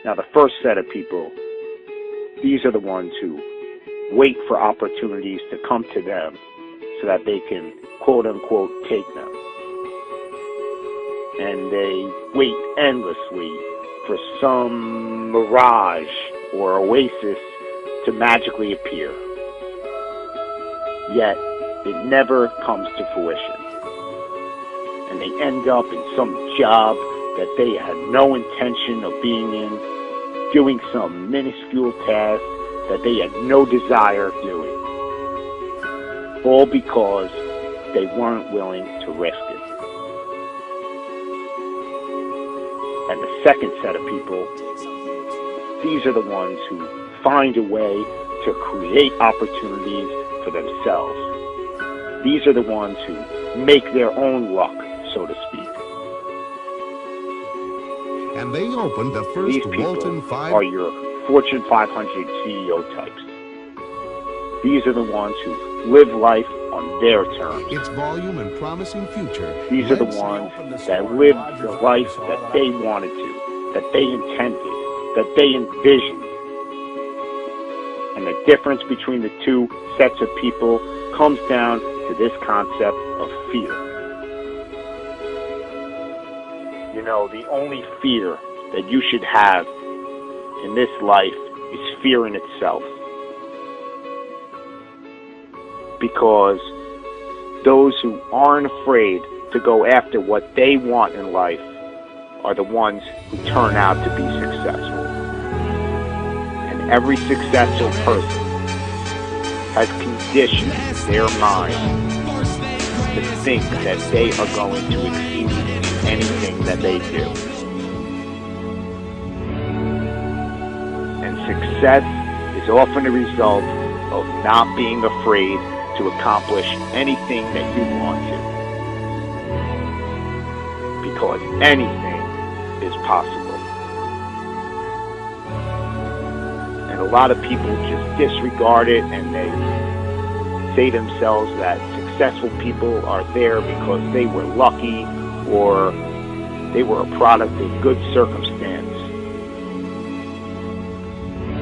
Now, the first set of people, these are the ones who wait for opportunities to come to them so that they can, quote unquote, take them. And they wait endlessly for some mirage or oasis to magically appear. Yet, it never comes to fruition. And they end up in some job that they had no intention of being in, doing some minuscule task that they had no desire of doing. All because they weren't willing to risk it. And the second set of people, these are the ones who find a way to create opportunities for themselves. These are the ones who make their own luck, so to speak. And they opened the first These people Walton 5 are your Fortune 500 CEO types. These are the ones who live life on their terms. its volume and promising future. These are the ones that lived the life that they wanted to, that they intended, that they envisioned. And the difference between the two sets of people comes down to this concept of fear. You know, the only fear that you should have in this life is fear in itself. Because those who aren't afraid to go after what they want in life are the ones who turn out to be successful. And every successful person has conditioned their mind to think that they are going to exceed in anything that they do. And success is often a result of not being afraid to accomplish anything that you want to. Because anything is possible. And a lot of people just disregard it, and they say to themselves that successful people are there because they were lucky or they were a product of good circumstance.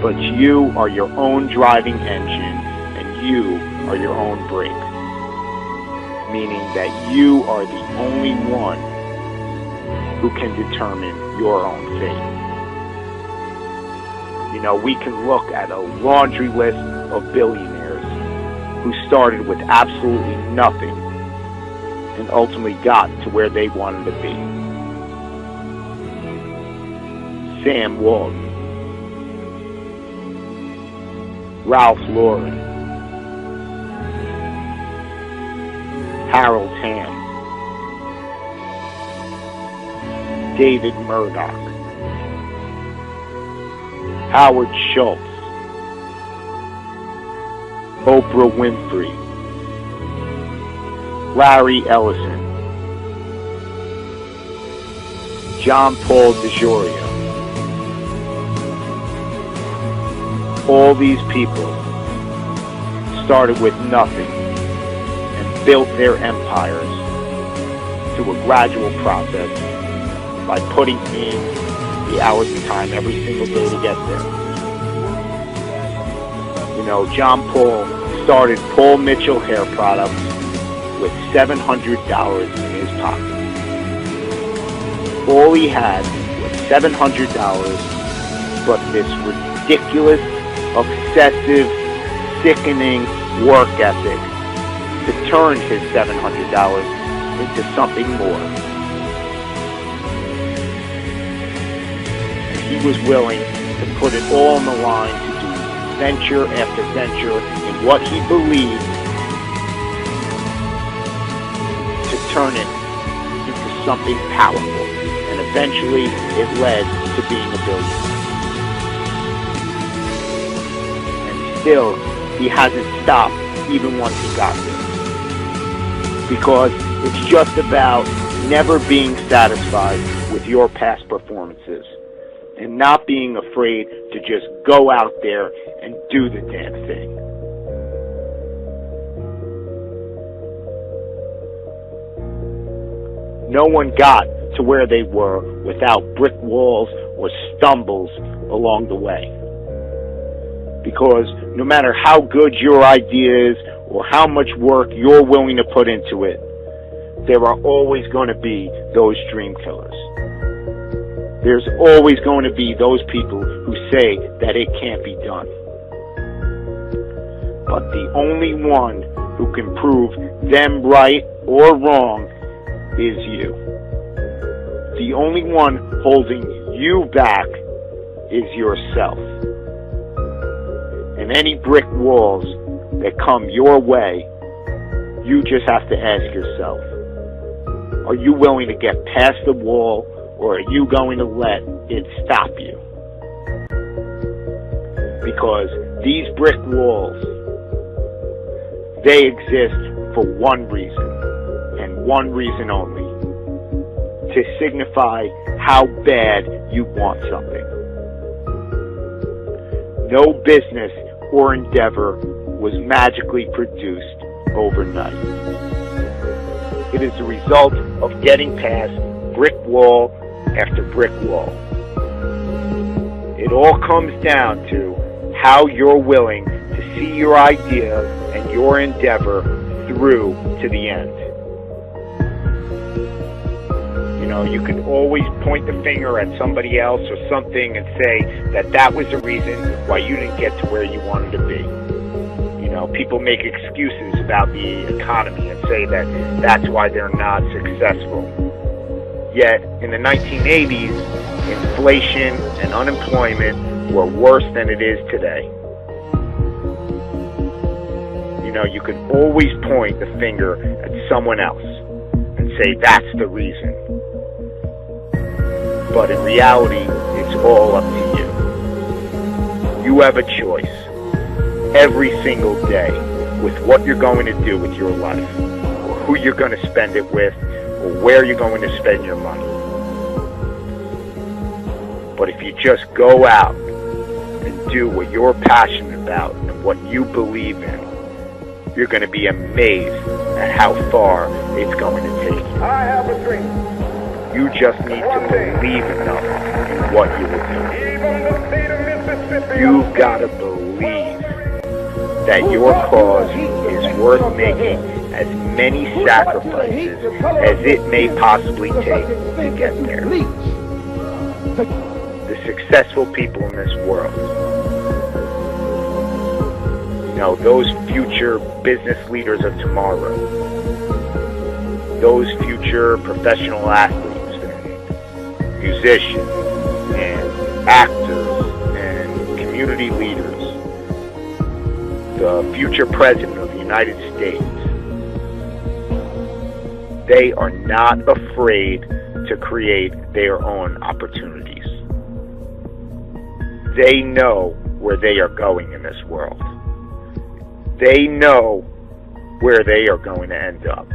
But you are your own driving engine, and you are your own brake. Meaning that you are the only one who can determine your own fate. You know, we can look at a laundry list of billionaires who started with absolutely nothing and ultimately got to where they wanted to be. Sam Walton, Ralph Lauren, Harold Hamm, David Murdoch, Howard Schultz, Oprah Winfrey, Larry Ellison, John Paul DeJoria. All these people started with nothing and built their empires through a gradual process by putting in the hours and time every single day to get there. You know, John Paul started Paul Mitchell Hair Products with $700 in his pocket. All he had was $700, but this ridiculous, obsessive, sickening work ethic to turn his $700 into something more. He was willing to put it all on the line to do venture after venture in what he believed, to turn it into something powerful. And eventually it led to being a billionaire. And still, he hasn't stopped even once he got there. Because it's just about never being satisfied with your past performances. And not being afraid to just go out there and do the damn thing. No one got to where they were without brick walls or stumbles along the way. Because no matter how good your idea is or how much work you're willing to put into it, there are always going to be those dream killers. There's always going to be those people who say that it can't be done. But the only one who can prove them right or wrong is you. The only one holding you back is yourself. And any brick walls that come your way, you just have to ask yourself, are you willing to get past the wall, or are you going to let it stop you? Because these brick walls, they exist for one reason, and one reason only: to signify how bad you want something. No business or endeavor was magically produced overnight. It is the result of getting past brick wall after brick wall. It all comes down to how you're willing to see your idea and your endeavor through to the end. You know, you can always point the finger at somebody else or something and say that that was the reason why you didn't get to where you wanted to be. You know, people make excuses about the economy and say that that's why they're not successful. Yet, in the 1980s, inflation and unemployment were worse than it is today. You know, you can always point the finger at someone else and say that's the reason. But in reality, it's all up to you. You have a choice every single day with what you're going to do with your life, or who you're going to spend it with, or where you're going to spend your money. But if you just go out and do what you're passionate about and what you believe in, you're going to be amazed at how far it's going to take you. I have a dream. You just need to believe enough in what you will do. Even the state of Mississippi. You've got to believe that your cause is worth making as many sacrifices as it may possibly take to get there. The successful people in this world, you know, those future business leaders of tomorrow, those future professional athletes and musicians and actors and community leaders, the future president of the United States, they are not afraid to create their own opportunities. They know where they are going in this world. They know where they are going to end up.